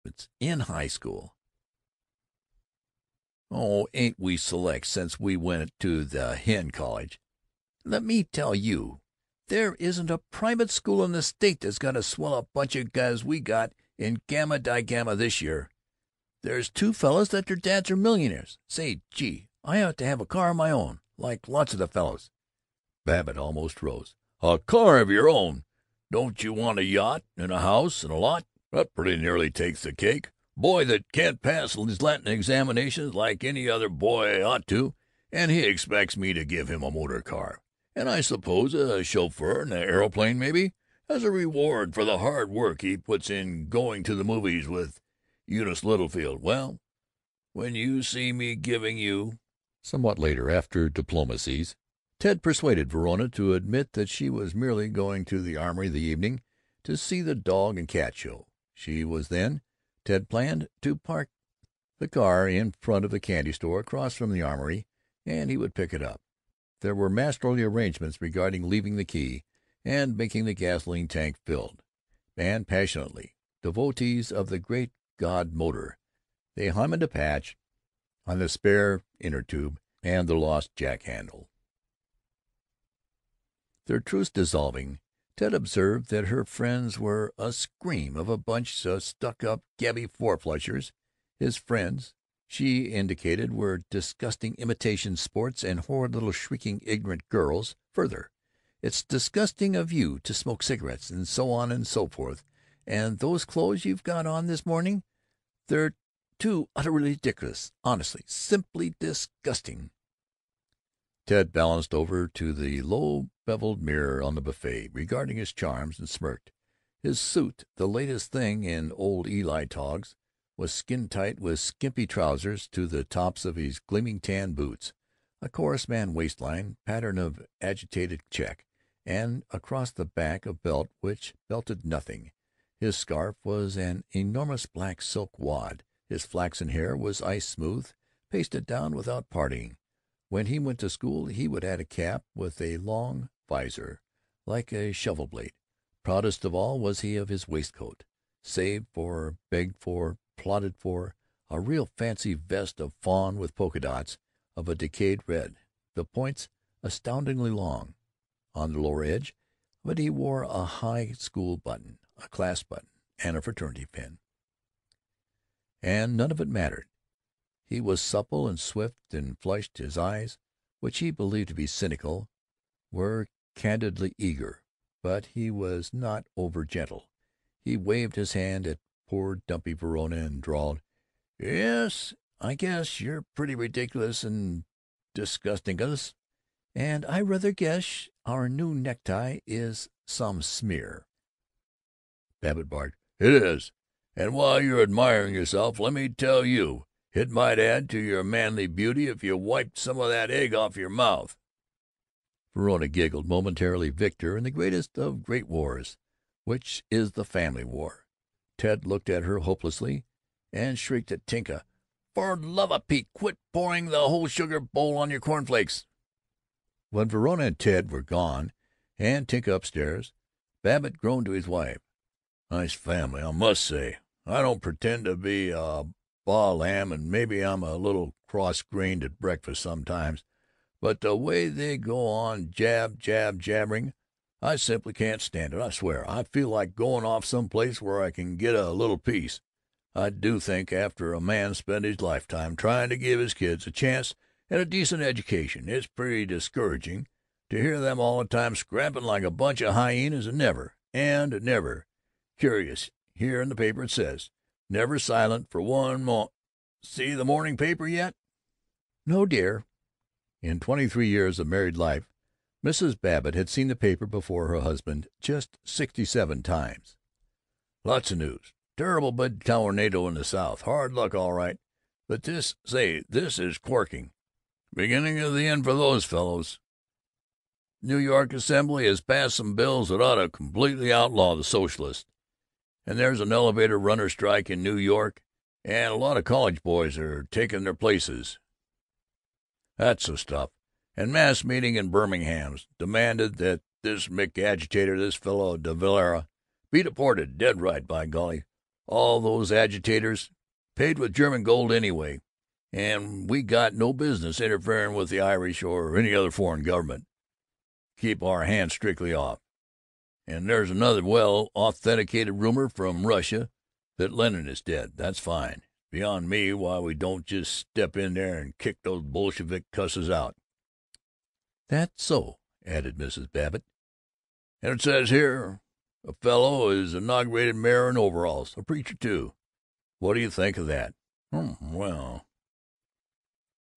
It's in high school. Oh, ain't we select since we went to the Hen College. Let me tell you, there isn't a private school in the state that's got a swell up bunch of guys we got in Gamma Di Gamma this year. There's two fellows that their dads are millionaires. Say, gee, I ought to have a car of my own, like lots of the fellows." Babbitt almost rose. "A car of your own? Don't you want a yacht and a house and a lot? That pretty nearly takes the cake. Boy that can't pass his Latin examinations like any other boy ought to, and he expects me to give him a motor car, and I suppose a chauffeur and an aeroplane, maybe, as a reward for the hard work he puts in going to the movies with Eunice Littlefield. Well, when you see me giving you—" Somewhat later, after diplomacies, Ted persuaded Verona to admit that she was merely going to the Armory the evening to see the dog and cat show. She was then, Ted planned, to park the car in front of the candy store across from the Armory, and he would pick it up. There were masterly arrangements regarding leaving the key and making the gasoline tank filled. And passionately devotees of the great god motor, they hummed a patch on the spare inner tube and the lost jack-handle. Their truce dissolving, Ted observed that her friends were a scream of a bunch of stuck-up gabby four-flushers. His friends, she indicated, were disgusting imitation sports and horrid little shrieking ignorant girls. Further, "It's disgusting of you to smoke cigarettes," and so on and so forth. "And those clothes you've got on this morning, they're too utterly ridiculous. Honestly, simply disgusting." Ted balanced over to the low beveled mirror on the buffet, regarding his charms, and smirked. His suit, the latest thing in old Eli togs, was skin-tight with skimpy trousers to the tops of his gleaming tan boots, a chorus man waistline, pattern of agitated check, and across the back a belt which belted nothing. His scarf was an enormous black silk wad. His flaxen hair was ice-smooth, pasted down without parting. When he went to school he would add a cap with a long visor, like a shovel-blade. Proudest of all was he of his waistcoat, saved for, begged for, plotted for, a real fancy vest of fawn with polka dots of a decayed red, the points astoundingly long. On the lower edge of it he wore a high school button, a class button, and a fraternity pin. And none of it mattered. He was supple and swift and flushed. His eyes, which he believed to be cynical, were candidly eager, but he was not over gentle. He waved his hand at poor dumpy Verona and drawled, "Yes, I guess you're pretty ridiculous and disgustingus, and I rather guess our new necktie is some smear." Babbitt barked, "It is. And while you're admiring yourself, let me tell you, it might add to your manly beauty if you wiped some of that egg off your mouth." Verona giggled, momentarily victor in the greatest of great wars, which is the family war. Ted looked at her hopelessly, and shrieked at Tinka, "For love of Pete, quit pouring the whole sugar bowl on your cornflakes!" When Verona and Ted were gone, and Tinka upstairs, Babbitt groaned to his wife, "Nice family, I must say. I don't pretend to be a baa lamb, and maybe I'm a little cross-grained at breakfast sometimes, but the way they go on jabbering, I simply can't stand it. I swear, I feel like going off some place where I can get a little peace. I do think after a man spent his lifetime trying to give his kids a chance at a decent education, it's pretty discouraging to hear them all the time scrapping like a bunch of hyenas, and never. Curious, here in the paper it says, never silent for one See the morning paper yet?" "No, dear." In 23 years of married life, Mrs. Babbitt had seen the paper before her husband just 67 times. "Lots of news. Terrible big tornado in the south. Hard luck, all right. But this is corking. Beginning of the end for those fellows. New York Assembly has passed some bills that ought to completely outlaw the socialists. And there's an elevator runner strike in New York, and a lot of college boys are taking their places. That's the stuff. And mass meeting in Birmingham's demanded that this Mick agitator, this fellow de Valera, be deported. Dead right, by golly. All those agitators paid with German gold anyway, and we got no business interfering with the Irish or any other foreign government. Keep our hands strictly off. And there's another well-authenticated rumor from Russia that Lenin is dead. That's fine. Beyond me why we don't just step in there and kick those Bolshevik cusses out." "That's so," added Mrs. Babbitt. "And it says here a fellow is inaugurated mayor in overalls, a preacher, too. What do you think of that?" Well."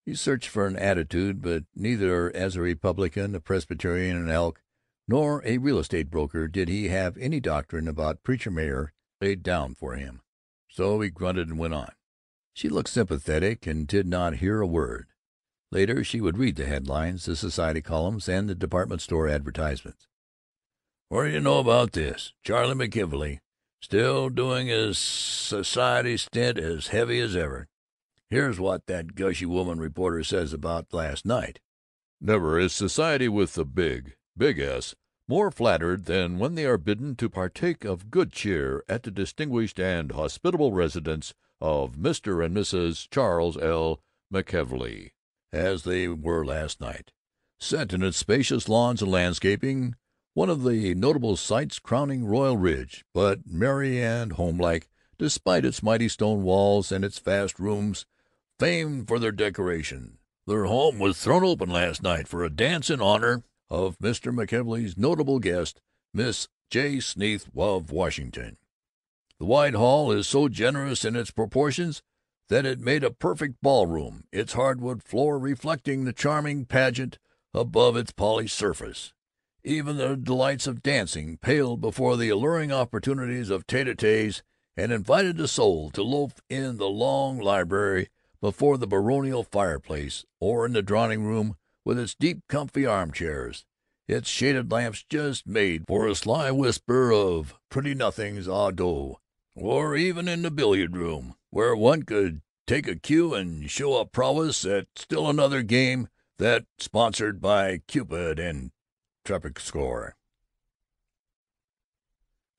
He searched for an attitude, but neither as a Republican, a Presbyterian, an Elk, nor a real estate broker did he have any doctrine about preacher-mayor laid down for him. So he grunted and went on. She looked sympathetic and did not hear a word. Later she would read the headlines, the society columns, and the department store advertisements. "What do you know about this? Charlie McKelvey still doing his society stint as heavy as ever. Here's what that gushy woman reporter says about last night. Never is society with the big S, more flattered than when they are bidden to partake of good cheer at the distinguished and hospitable residence of Mr. and Mrs. Charles L. McKelvey, as they were last night, set in its spacious lawns and landscaping, one of the notable sights crowning Royal Ridge, but merry and homelike, despite its mighty stone walls and its vast rooms famed for their decoration. Their home was thrown open last night for a dance in honor of Mr. McKelvey's notable guest, Miss J. Sneath of Washington. The wide hall is so generous in its proportions that it made a perfect ballroom, its hardwood floor reflecting the charming pageant above its polished surface. Even the delights of dancing paled before the alluring opportunities of tete-a-tetes, and invited the soul to loaf in the long library before the baronial fireplace, or in the drawing-room with its deep comfy armchairs, its shaded lamps just made for a sly whisper of pretty nothings à deux, or even in the billiard-room, where one could take a cue and show a prowess at still another game that sponsored by Cupid and Trepidcore.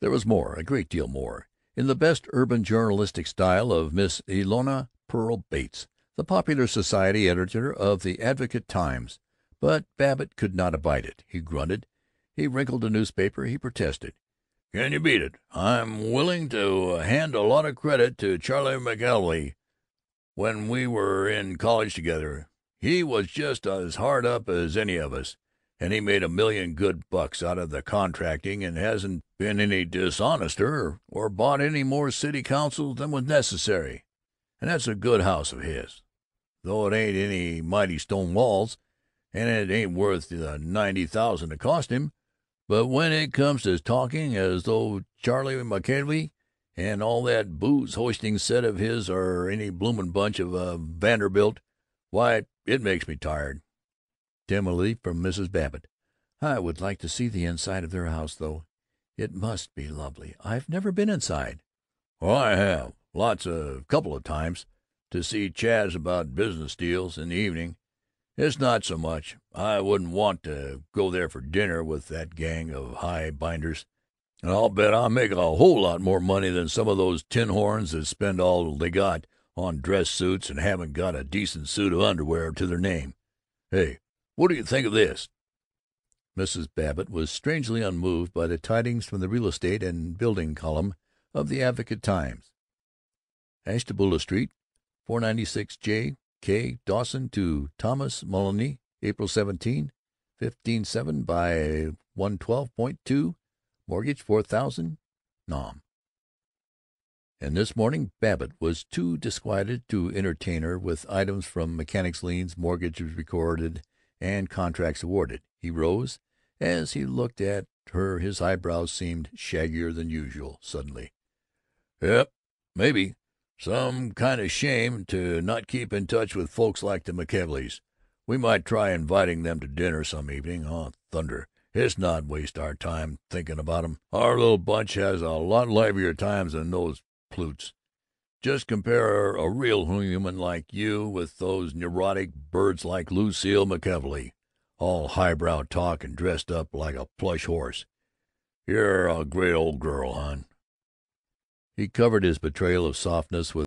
There was more, a great deal more, in the best urban journalistic style of Miss Elona Pearl Bates, the popular society editor of the Advocate-Times, but Babbitt could not abide it. He grunted. He wrinkled the newspaper. He protested. "Can you beat it? I'm willing to hand a lot of credit to Charlie McKelvey. When we were in college together, he was just as hard up as any of us, and he made $1 million good bucks out of the contracting and hasn't been any dishonester or bought any more city councils than was necessary. And that's a good house of his, though it ain't any mighty stone walls, and it ain't worth the $90,000 it cost him. But when it comes to talking as though Charlie McKelvey and all that booze-hoisting set of his are any bloomin' bunch of Vanderbilt, why, it makes me tired." Timidly from Mrs. Babbitt, "I would like to see the inside of their house, though. It must be lovely. I've never been inside." "Well, I have. Couple of times, to see Chaz about business deals in the evening. It's not so much. I wouldn't want to go there for dinner with that gang of high binders. And I'll bet I make a whole lot more money than some of those tin horns that spend all they got on dress suits and haven't got a decent suit of underwear to their name. Hey, what do you think of this?" Mrs. Babbitt was strangely unmoved by the tidings from the real estate and building column of the Advocate-Times. Ashtabula Street, 496 J. K. Dawson to Thomas Mullany, April 17, 157 by 112.2, mortgage $4,000, Nom. And this morning Babbitt was too disquieted to entertain her with items from mechanics' liens, mortgages recorded, and contracts awarded. He rose. As he looked at her his eyebrows seemed shaggier than usual. Suddenly, "Yep, maybe. Some kind of shame to not keep in touch with folks like the McKelveys. We might try inviting them to dinner some evening. Oh, thunder, it's not waste our time thinking about 'em. Our little bunch has a lot livelier times than those plutes. Just compare a real human like you with those neurotic birds like Lucille McKelvey, all highbrow talk and dressed up like a plush horse. You're a great old girl, hon." He covered his betrayal of softness with